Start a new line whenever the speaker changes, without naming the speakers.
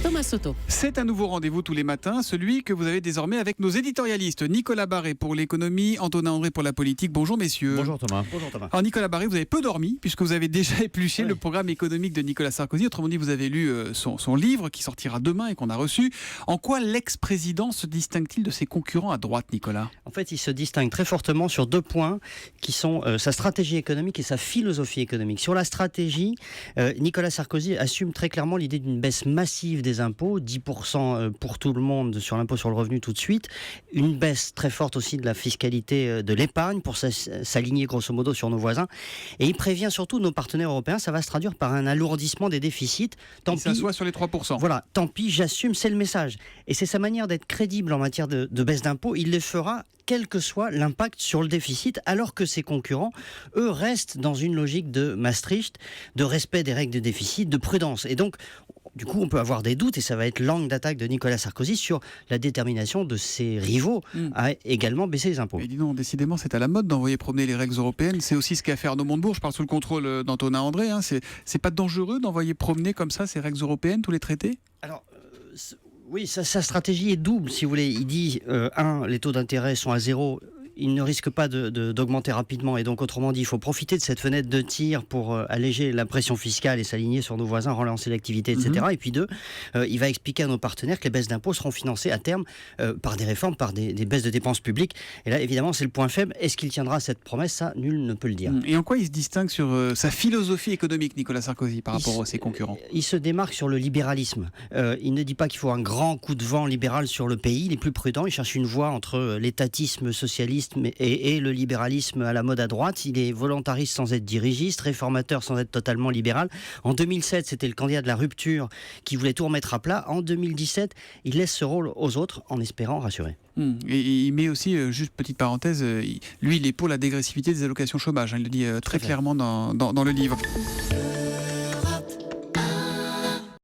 Thomas Soto.
C'est un nouveau rendez-vous tous les matins, celui que vous avez désormais avec nos éditorialistes. Nicolas Barré pour l'économie, Antonin André pour la politique. Bonjour messieurs.
Bonjour Thomas.
Bonjour Thomas.
Alors Nicolas Barré, vous avez peu dormi puisque vous avez déjà épluché le programme économique de Nicolas Sarkozy. Autrement dit, vous avez lu son livre qui sortira demain et qu'on a reçu. En quoi l'ex-président se distingue-t-il de ses concurrents à droite, Nicolas ?
En fait, il se distingue très fortement sur deux points qui sont sa stratégie économique et sa philosophie économique. Sur la stratégie, Nicolas Sarkozy assume très clairement l'idée d'une baisse massive des impôts, 10% pour tout le monde sur l'impôt sur le revenu tout de suite, une baisse très forte aussi de la fiscalité de l'épargne pour s'aligner grosso modo sur nos voisins. Et il prévient surtout nos partenaires européens, ça va se traduire par un alourdissement des déficits. Tant pis,
s'assoit sur les 3%.
Voilà, tant pis, j'assume, c'est le message. Et c'est sa manière d'être crédible en matière de baisse d'impôts. Il le fera quel que soit l'impact sur le déficit, alors que ses concurrents, eux, restent dans une logique de Maastricht, de respect des règles de déficit, de prudence. Et donc, du coup, on peut avoir des doutes, et ça va être l'angle d'attaque de Nicolas Sarkozy sur la détermination de ses rivaux à également baisser les impôts.
Et dis donc, décidément, c'est à la mode d'envoyer promener les règles européennes. C'est aussi ce qu'a fait Arnaud Montebourg. Je parle sous le contrôle d'Antonin André. C'est pas dangereux d'envoyer promener comme ça ces règles européennes, tous les traités ?
Alors, oui, sa stratégie est double, si vous voulez. Il dit, les taux d'intérêt sont à zéro. Il ne risque pas d'augmenter rapidement. Et donc, autrement dit, il faut profiter de cette fenêtre de tir pour alléger la pression fiscale et s'aligner sur nos voisins, relancer l'activité, etc. Et puis il va expliquer à nos partenaires que les baisses d'impôts seront financées à terme par des réformes, par des baisses de dépenses publiques. Et là, évidemment, c'est le point faible. Est-ce qu'il tiendra cette promesse ? Ça, nul ne peut le dire.
Et en quoi il se distingue sur sa philosophie économique, Nicolas Sarkozy, par rapport à ses concurrents ?
Il se démarque sur le libéralisme. Il ne dit pas qu'il faut un grand coup de vent libéral sur le pays. Il est plus prudent. Il cherche une voie entre l'étatisme socialiste et le libéralisme à la mode à droite. Il est volontariste sans être dirigiste, réformateur sans être totalement libéral. En 2007, c'était le candidat de la rupture qui voulait tout remettre à plat. En 2017, il laisse ce rôle aux autres en espérant rassurer.
Et il met aussi, juste petite parenthèse, lui il est pour la dégressivité des allocations chômage. Il le dit très clairement dans le livre.